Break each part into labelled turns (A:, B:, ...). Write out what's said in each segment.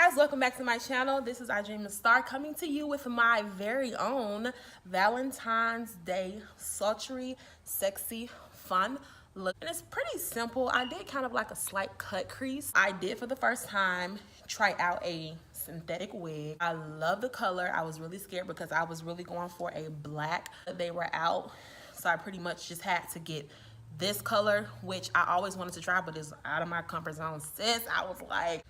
A: guys, welcome back to my channel. This is I Dream of Star coming to you with my very own Valentine's Day sultry, sexy, fun look. And it's pretty simple. I did kind of like a slight cut crease. I did for the first time try out a synthetic wig. I love the color. I was really scared because I was really going for a black. They were out, so I pretty much just had to get this color, which I always wanted to try, but it's out of my comfort zone. Sis, I was like,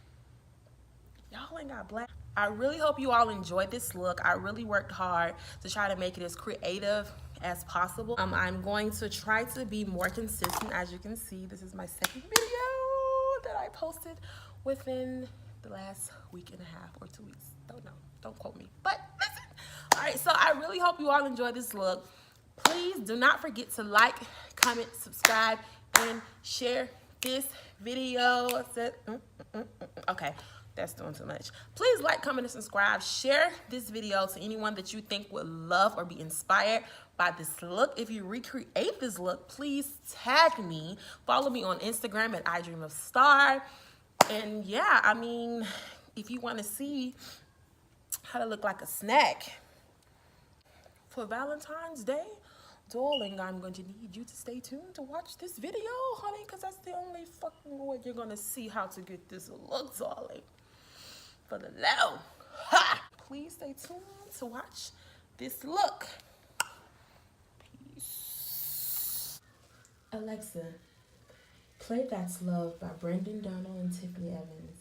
A: y'all ain't got black. I really hope you all enjoyed this look. I really worked hard to try to make it as creative as possible. I'm going to try to be more consistent. As you can see, this is my second video that I posted within the last week and a half or 2 weeks. Don't know, don't quote me, but listen. All right, so I really hope you all enjoy this look. Please do not forget to like, comment, subscribe, and share this video. Okay, that's doing too much. Please like, comment, and subscribe. Share this video to anyone that you think would love or be inspired by this look. If you recreate this look, please tag me. Follow me on Instagram at I Dream of Star. And yeah, I mean, if you want to see how to look like a snack for Valentine's Day, darling, I'm going to need you to stay tuned to watch this video, honey, because that's the only fucking way you're going to see how to get this look, darling. For the love. Ha! Please stay tuned to watch this look. Peace. Alexa, play That's Love by Brendan Donald and Tiffany Evans.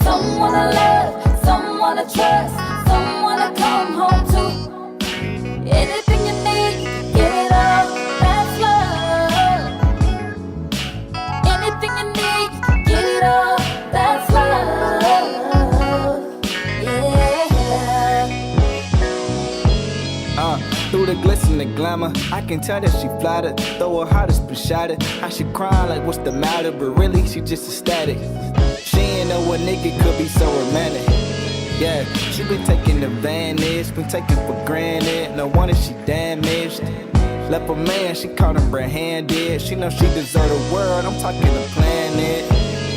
B: Someone to love, someone to trust, someone to come home to. Anything you need, get it all, that's love. Anything you need, get it all, that's love. Yeah.
C: Through the glitz and the glamour, I can tell that she flattered. Though her heart is been shattered. How she crying like what's the matter, but really she just ecstatic. She ain't know a nigga could be so romantic. Yeah, she been taking advantage, been taken for granted. No wonder she damaged. Left a man, she caught him red-handed. She know she deserve the world, I'm talking the planet.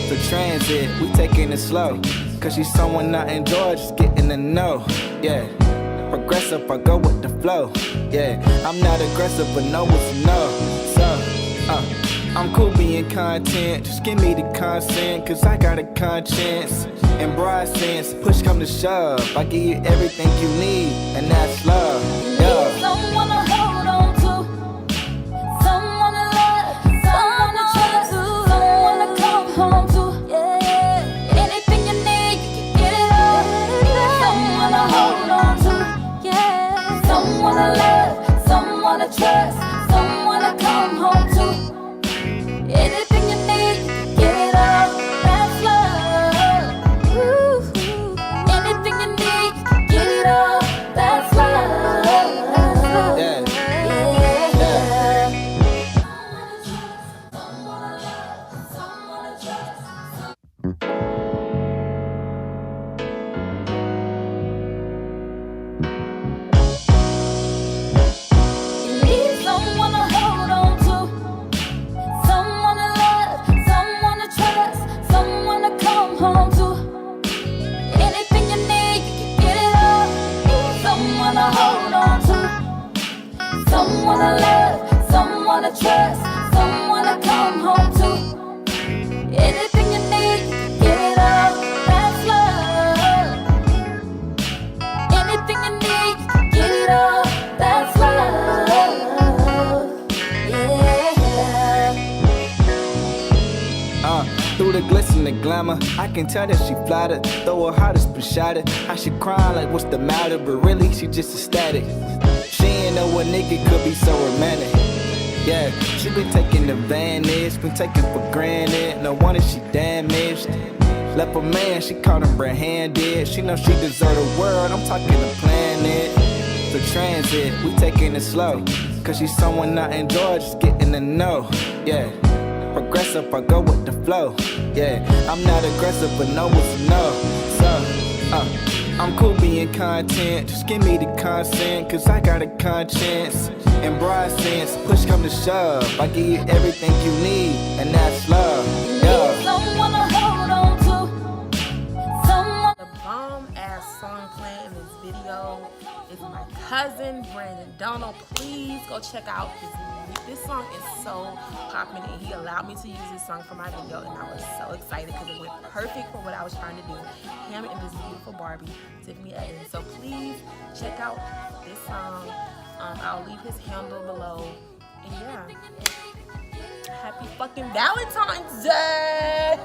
C: For transit, we taking it slow. Cause she's someone I enjoy, just getting to know. Yeah, progressive, I go with the flow. Yeah, I'm not aggressive, but know what's no. So, I'm cool being content, just give me the consent, cause I got a conscience. And broad sense, push come to shove, I give you everything you need, and that's love. Yeah.
B: Someone to hold on to, someone to love, someone to trust, someone to come home to. Yeah. Anything you need, you can get it all. Someone to hold on to, yeah. Someone to love, someone to trust, someone to come home to. Anything you need, get it all, that's love. Ooh. Anything you need, get it all, that's love.
C: Yeah.
B: Yeah. You need someone to hold on to, someone to love, someone to trust, someone to come home to. Anything you need, you can get it all. Someone to hold on to, someone to love, someone to trust, someone to come home to. Anything you need, you can get it all, that's love. Anything you need, you can get it all, that's love. Yeah.
C: Through the glitz and the glamour, I can tell that she flattered. Though her heart is been shattered. How she crying like what's the matter, but really she just ecstatic. She ain't know a nigga could be so romantic. Yeah, she been taking advantage, been taken for granted. No wonder she damaged. Left a man, she caught him red-handed. She know she deserve the world, I'm talking the planet. The transit, we taking it slow. Cause she's someone I enjoy, just getting to know. Yeah, progressive, I go with the flow. Yeah, I'm not aggressive, but know what's a no. So, I'm cool being content. Just give me the consent, cause I got a conscience. In broad sense, push come to shove, I give you everything you need, and that's love. Yeah.
B: Someone to hold on to. Someone.
A: The bomb ass song playing in this video is my cousin Brandon Donald. Please go check out his music. This song is so popping, and he allowed me to use this song for my video, and I was so excited because it went perfect for what I was trying to do. Him and this beautiful Barbie, Tiffany. So please check out this song. I'll leave his handle below. And yeah, happy fucking Valentine's Day!